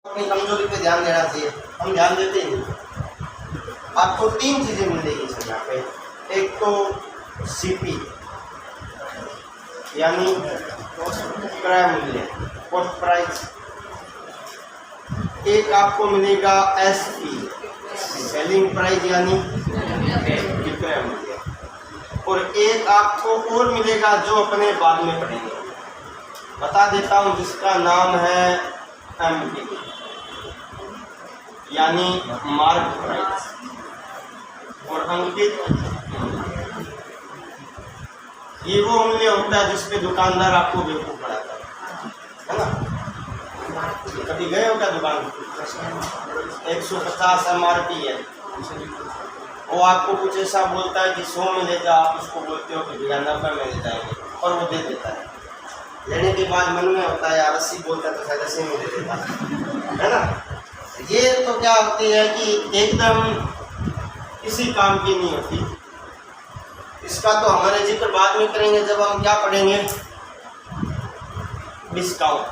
अपनी कमजोरी पे ध्यान देना चाहिए, हम ध्यान देते ही नहीं। आपको तीन चीज़ें मिलेगी सर यहाँ पे। एक तो सीपी यानी क्रय मूल्य, कॉस्ट प्राइस। एक आपको मिलेगा एसपी सेलिंग प्राइस यानी विक्रय मूल्य। और एक आपको और मिलेगा जो अपने बाद में पढ़ेंगे, बता देता हूँ, जिसका नाम है एमपी यानी मार्क प्राइस और अंकित। ये वो मूल्य होता है जिसपे दुकानदार आपको बेवकूफ बनाता है ना। कभी गए हो क्या दुकान? 150 MRP है, वो आपको कुछ ऐसा बोलता है कि 100 में ले जा, आप उसको बोलते हो कि 90 में ले जाएंगे और वो दे देता है। लेने के बाद मन में होता है यार 80 बोलता है तो शायद 80 में दे देता है ना। ये तो क्या होती है कि एकदम किसी काम की नहीं होती। इसका तो हमारे जिक्र बाद में करेंगे जब हम क्या पढ़ेंगे, डिस्काउंट।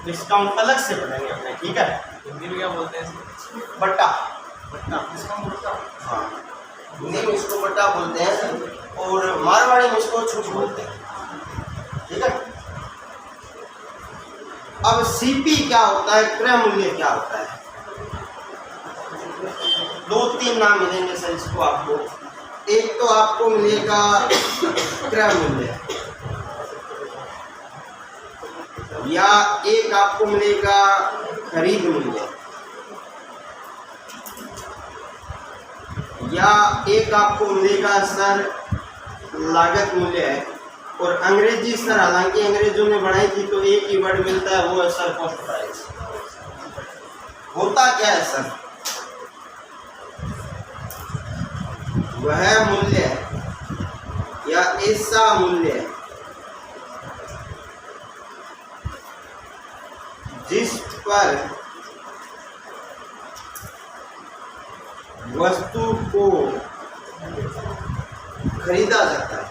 डिस्काउंट अलग से पढ़ेंगे अपने, ठीक है। हिंदी में क्या बोलते हैं? बट्टा। बट्टा, डिस्काउंट बट्टा। हाँ, हिंदी में इसको बट्टा बोलते हैं और मारवाड़ी में इसको छूट बोलते हैं, ठीक है। अब सीपी क्या होता है, क्रय मूल्य क्या होता है? दो तीन नाम मिलेंगे सर इसको आपको। एक तो आपको मिलेगा क्रय मूल्य या एक आपको मिलेगा खरीद मूल्य या एक आपको मिलेगा सर लागत मूल्य है। और अंग्रेजी सर हालांकि अंग्रेजों ने बढ़ाई थी तो एक ही वर्ड मिलता है, वो है सर कॉस्ट प्राइस। होता क्या है सर, वह मूल्य या ऐसा मूल्य जिस पर वस्तु को खरीदा जाता है।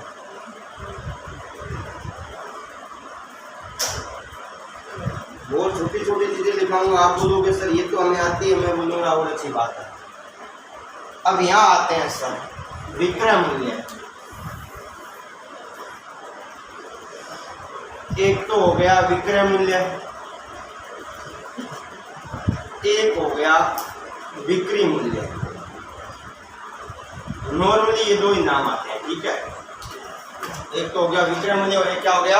बहुत छोटी छोटी चीजें लिखाऊंगा, आप बोलोगे सर ये तो हमें आती है, मैं बोलूंगा और अच्छी बात है। अब यहाँ आते हैं सर विक्रय मूल्य। एक तो हो गया विक्रय मूल्य, एक हो गया बिक्री मूल्य। नॉर्मली ये दो ही नाम आते हैं, ठीक है। एक तो हो गया विक्रय मूल्य और एक क्या हो गया,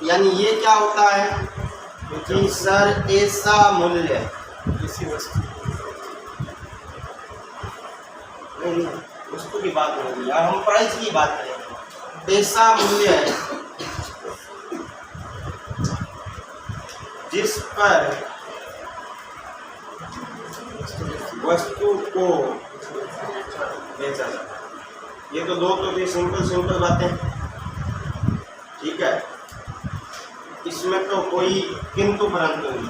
यानी ये क्या होता है कि सर ऐसा मूल्य किसी वस्तु, नहीं वस्तु की बात नहीं होगी, हम प्राइस की बात करें। ऐसा मूल्य है जिस पर वस्तु को बेचा जाता है। ये तो दो तो थी सिंपल बातें, ठीक है। इसमें तो कोई किंतु परंतु नहीं।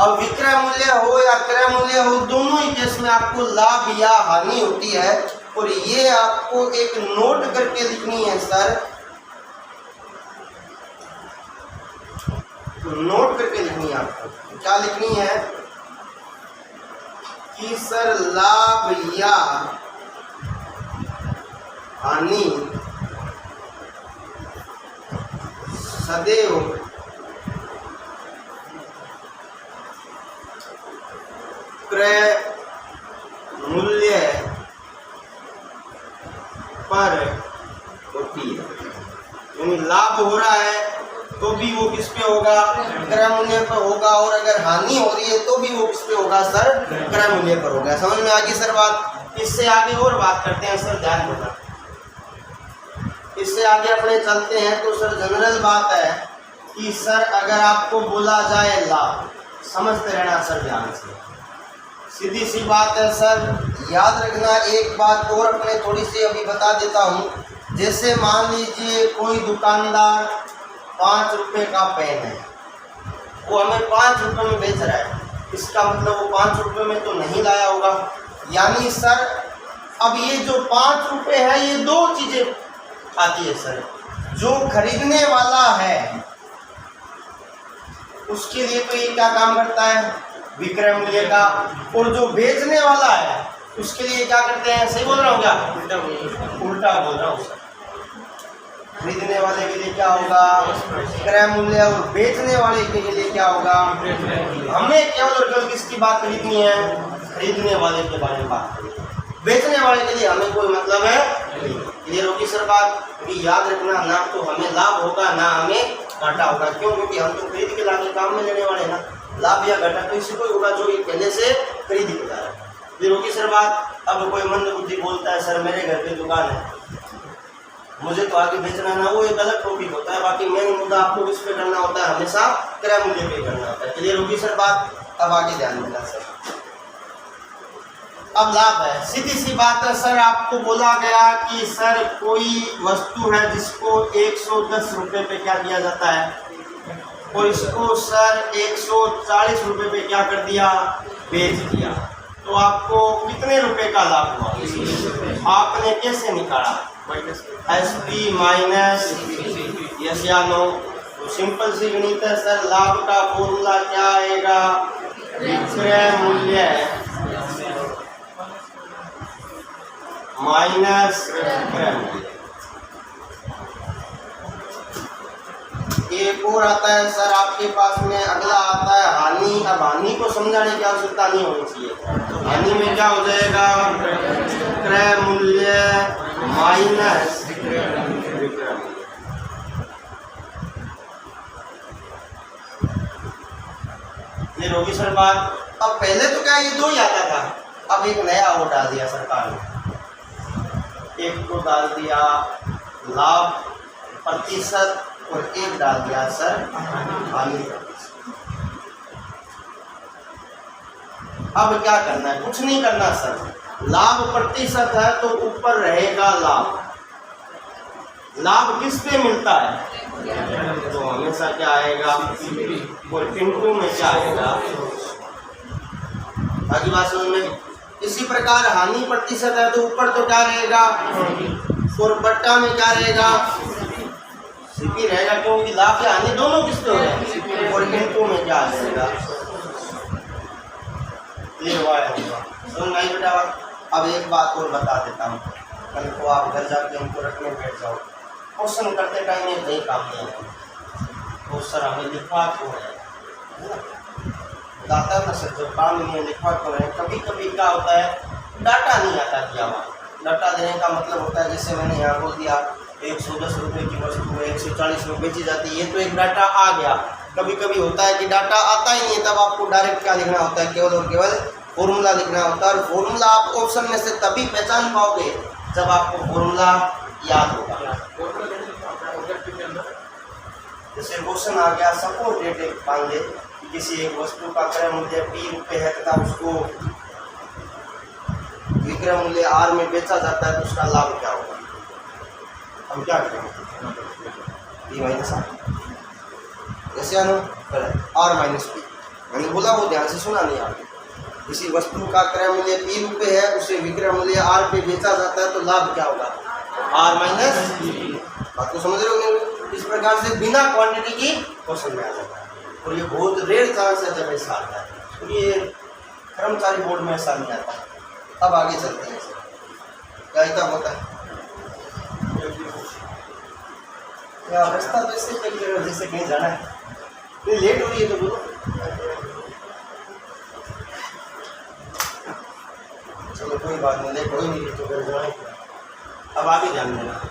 अब विक्रय मूल्य हो या क्रय मूल्य हो, दोनों ही केस में आपको लाभ या हानि होती है। और ये आपको एक नोट करके लिखनी है सर, नोट करके लिखनी है आपको। क्या लिखनी है कि सर लाभ या हानि सदैव क्रय मूल्य पर होती है। यानी लाभ हो रहा है तो भी वो किस पे होगा, क्रय मूल्य पर होगा। और अगर हानि हो रही है तो भी वो किस पे होगा सर, क्रय मूल्य पर होगा। समझ में आ गई सर बात। इससे आगे और बात करते हैं सर, ध्यान देना। इससे आगे अपने चलते हैं तो सर जनरल बात है कि सर अगर आपको बोला जाए लाभ, समझते रहना सर ध्यान से, सीधी सी बात है सर। याद रखना एक बात और अपने थोड़ी सी अभी बता देता हूँ। जैसे मान लीजिए कोई दुकानदार 5 रुपए का पेन है, वो हमें 5 रुपए में बेच रहा है, इसका मतलब वो 5 रुपए में तो नहीं लाया होगा। यानी सर अब ये जो 5 रुपए है ये दो चीज़ें आती है सर। जो खरीदने वाला है उसके लिए तो ये क्या काम करता है, विक्रय मूल्य का। और जो बेचने वाला है उसके लिए क्या करते हैं, सही बोल रहा हूँ क्या, उल्टा बोल रहा हूँ। खरीदने वाले के लिए क्या होगा, क्रय मूल्य, और बेचने वाले के लिए क्या होगा। हमें केवल और केवल किसकी बात खरीदनी है, खरीदने वाले के बारे में बात करनी है। बेचने वाले के लिए हमें कोई मतलब है। क्लियर होगी सर बात। क्योंकि याद रखना, ना तो हमें लाभ होगा ना हमें घाटा होगा। क्यों, क्योंकि हम तो खरीद के लाके काम में लेने वाले ना। लाभ या घाटा तो इसी को होगा जो ये पहले से खरीद के ला रहा है। क्लियर होगी सर बात। अब कोई मंद बुद्धि बोलता है सर मेरे घर पे दुकान है, मुझे तो आगे बेचना ना, वो एक अलग टॉपिक होता है। बाकी मेन मुद्दा आपको किस पे करना होता है, हमेशा क्रय मूल्य पे करना होता है। क्लियर होगी सर बात। अब आगे ध्यान देना सर। अब लाभ है, सीधी सी बात है सर। आपको बोला गया कि सर कोई वस्तु है जिसको 110 रुपए पे क्या किया जाता है, और इसको सर 140 रुपए पे क्या कर दिया, बेच दिया। तो आपको कितने रुपए का लाभ हुआ, आपने कैसे निकाला, SP माइनस यस या नो। तो सिंपल सी गणित है सर। लाभ का फॉर्मूला क्या आएगा, विक्रय मूल्य माइनस विक्रय मूल्य। एक और आता है सर आपके पास में, अगला आता है हानि। अब हानि को समझाने की आवश्यकता नहीं होनी चाहिए। हानि में क्या हो जाएगा, क्रय मूल्य माइनस विक्रय मूल्य। ये होगी सर बात। अब पहले तो क्या ये दो ही आता था, अब एक नया और डाल दिया सरकार ने। एक को डाल दिया लाभ प्रतिशत और एक डाल दिया सर हानि प्रतिशत। अब क्या करना है, कुछ नहीं करना सर। लाभ प्रतिशत है तो ऊपर रहेगा लाभ। लाभ किस पे मिलता है, तो हमेशा क्या आएगा, और इनटू में क्या आएगा। बाकी बात समझ में। इसी प्रकार हानि प्रतिशत है तो ऊपर तो क्या रहेगा, और बट्टा में क्या रहेगा, सीपी रहेगा। क्योंकि लाभ या हानि दोनों किस पे हो रहे हैं, और इनटू में क्या आ जाएगा, ये हुआ है। सुन भाई बेटा, अब एक बात और बता देता हूँ, कल को आप घर जाके हमको रखने बैठ जाओ, क्वेश्चन करते टाइम ये नहीं काम नहीं है। तो सर हमें लिखवा क्यों है, बताता है ना सर, जो काम नहीं है लिखवा क्यों है। कभी कभी क्या होता है, डाटा नहीं आता दिया हुआ। डाटा देने का मतलब होता है, जैसे मैंने यहाँ बोल दिया 110 रुपये की वस्तु 140 में बेची जाती है, ये तो एक डाटा आ गया। कभी कभी होता है कि डाटा आता ही नहीं है, तब आपको डायरेक्ट क्या लिखना होता है, केवल और केवल फॉर्मूला लिखना होता है। और फॉर्मूला आप ऑप्शन में से तभी पहचान पाओगे जब आपको फॉर्मूला याद होगा। जैसे क्वेश्चन आ गया, सपोज डेट एक मान ले कि किसी एक वस्तु का क्रय मूल्य P रुपये है तथा उसको विक्रय मूल्य R में बेचा जाता है, तो उसका लाभ क्या होगा। हम क्या करेंगे, P माइनस R, जैसे R माइनस P। मैंने बोला वो ध्यान से सुना नहीं आपने। किसी वस्तु का क्रय मूल्य P रुपये है, उसे विक्रय मूल्य R पे बेचा जाता है, तो लाभ क्या होगा, R माइनस P। बात को समझ रहे होंगे। इस प्रकार से बिना क्वांटिटी की क्वेश्चन में आ जाता है, और ये बहुत रेयर चांस है जब ऐसा आता है, तो ये कर्मचारी बोर्ड में ऐसा नहीं आता। अब आगे चलते हैं, क्या इतना होता है क्या रास्ता, तो इससे चलिए जैसे कहीं जाना है, नहीं लेट हो रही है तो बोलो। चलो कोई बात नहीं, लेट हो ही नहीं तो घर जाए। अब आगे ध्यान देना।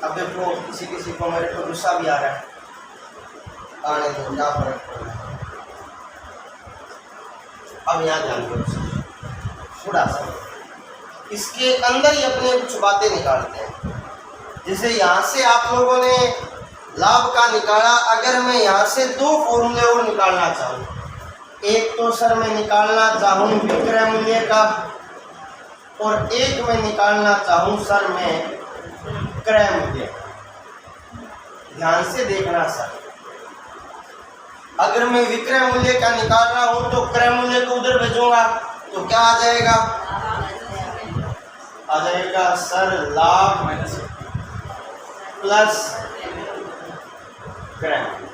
अब देखो किसी किसी को मेरे को गुस्सा भी आ रहा है, आने दो, क्या फर्क पड़ रहा है। अब यहाँ ध्यान दो थोड़ा सा, इसके अंदर ही अपने कुछ बातें निकालते हैं। जैसे यहाँ से आप लोगों ने लाभ का निकाला, अगर मैं यहाँ से दो फॉर्मूले और निकालना चाहूँ, एक तो सर मैं निकालना चाहूँ विक्रय मूल्य का, और एक मैं निकालना चाहूँ सर मैं क्रय मूल्य। ध्यान से देखना सर, अगर मैं विक्रय मूल्य का निकाल रहा हूं तो क्रय मूल्य को उधर भेजूंगा तो क्या आ जाएगा, आ जाएगा सर लाभ प्लस क्रय मूल्य।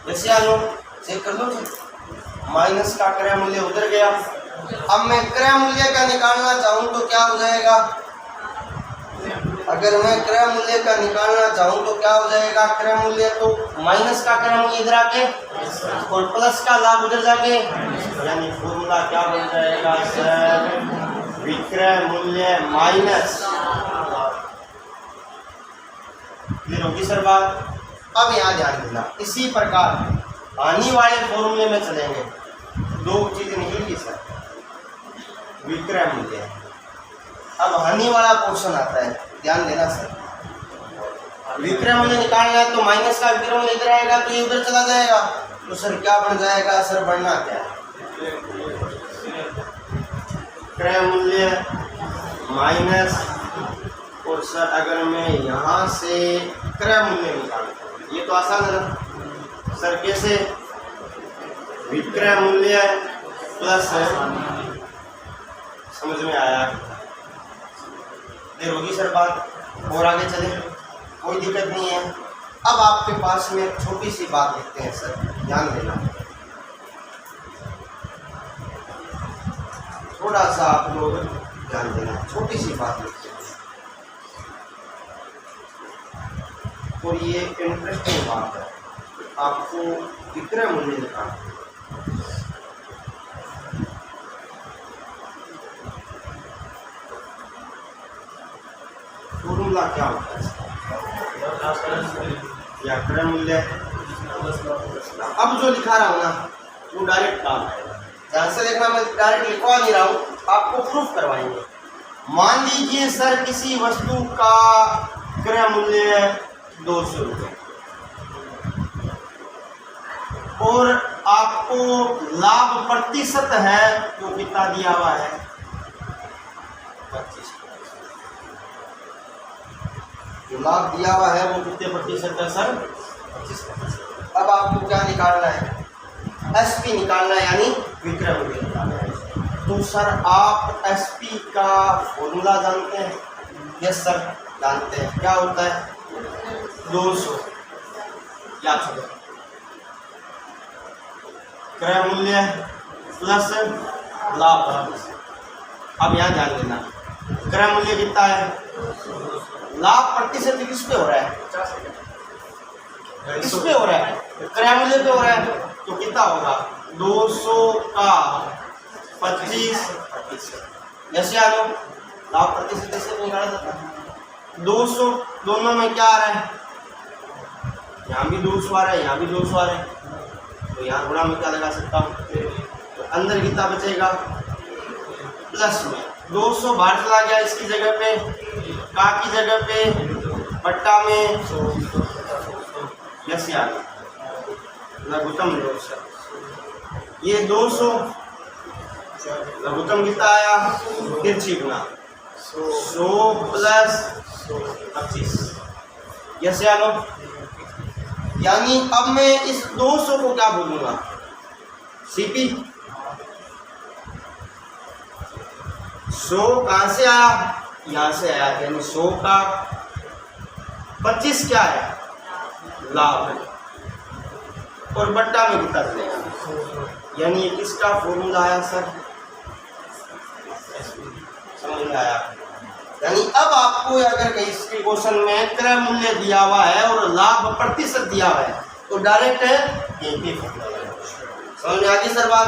जैसे आ लो चेक कर लो जी, माइनस का क्रय मूल्य उधर गया। अब मैं क्रय मूल्य का निकालना चाहूँ तो क्या हो जाएगा? अगर मैं क्रय मूल्य का निकालना चाहूँ तो क्या हो जाएगा? क्रय मूल्य तो माइनस का क्रय मूल्य इधर आके और प्लस का लाभ उधर जाके, यानी फॉर्मूला क्या बन जाएगा सर? विक्रय मूल्य माइनस। क्लियर होगी सर बात? अब यहाँ ध्यान देना, इसी प्रकार हानि वाले फॉर्मूले में चलेंगे। दो चीजें निकलेगी सर, विक्रय मूल्य। अब हानि वाला पोर्शन आता है, ध्यान देना सर। विक्रय मूल्य निकालना है तो माइनस का विक्रय मूल्य इधर आएगा तो ये उधर चला जाएगा, तो सर क्या बन जाएगा? सर बढ़ना क्या है? क्रय मूल्य माइनस, और सर अगर मैं यहाँ से क्रय मूल्य निकालूं, ये तो आसान है ना सर? कैसे? विक्रय मूल्य प्लस, समझ में आया? देर होगी सर बात? और आगे चले, कोई दिक्कत नहीं है। अब आपके पास में एक छोटी सी बात लिखते हैं सर, ध्यान देना, थोड़ा सा आप लोग ध्यान देना, छोटी सी बात लिखते हैं और ये इंटरेस्टिंग बात है, आपको विक्रय मूल्य निकालना। फॉर्मूला क्या होता है? या क्रय मूल्य। अब जो लिखा रहा हूँ ना वो डायरेक्ट काम है, ध्यान से देखना, मैं डायरेक्ट लिखवा नहीं रहा हूँ, आपको प्रूफ करवाएंगे। मान लीजिए सर किसी वस्तु का क्रय मूल्य 200 रुपये और आपको लाभ प्रतिशत है जो कितना दिया हुआ है? 25। जो लाभ दिया हुआ है वो कितने प्रतिशत है सर? 25%। अब आपको क्या निकालना है? एसपी निकालना है, यानी विक्रय मूल्य निकालना है। तो सर आप एसपी का फॉर्मूला जानते हैं? यस सर जानते हैं। क्या होता है? 200 याद करो, क्रय मूल्य प्लस लाभ। अब यहाँ ध्यान देना, क्रय मूल्य कितना है? लाभ प्रतिशत किस पे हो रहा है? किस पे हो रहा है? क्रय मूल्य पे हो रहा है, तो कितना होगा? 200 का 25। जैसे आ लो, लाभ प्रतिशत कैसे निकाला जाता है? 200, दोनों में क्या आ रहा है? यहाँ भी 200 आ रहा है, यहाँ भी 200 आ रहा है, तो यहाँ गुणा में क्या लगा सकता हूँ? तो अंदर कितना बचेगा? प्लस में 200 बाहर चला गया, इसकी जगह पे का की जगह पे पट्टा में यस यार लघुत्तम दोष। ये 200 लघुत्तम कितना आया? तिरछी गुना 100 प्लस 25। यस यार, यानी अब मैं इस 200 को क्या बोलूँगा? सीपी। 100 कहाँ से आया? यहाँ से आया, यानी 100 का 25 क्या है? लाभ है, और बट्टा में कितना चलेगा? यानी ये किसका फॉर्मूला आया सर? समझ में आया? यानी अब आपको अगर कहीं इसके क्वेश्चन में क्रय मूल्य दिया हुआ है और लाभ प्रतिशत दिया हुआ है तो डायरेक्ट है, समझ में आ गई सर बात?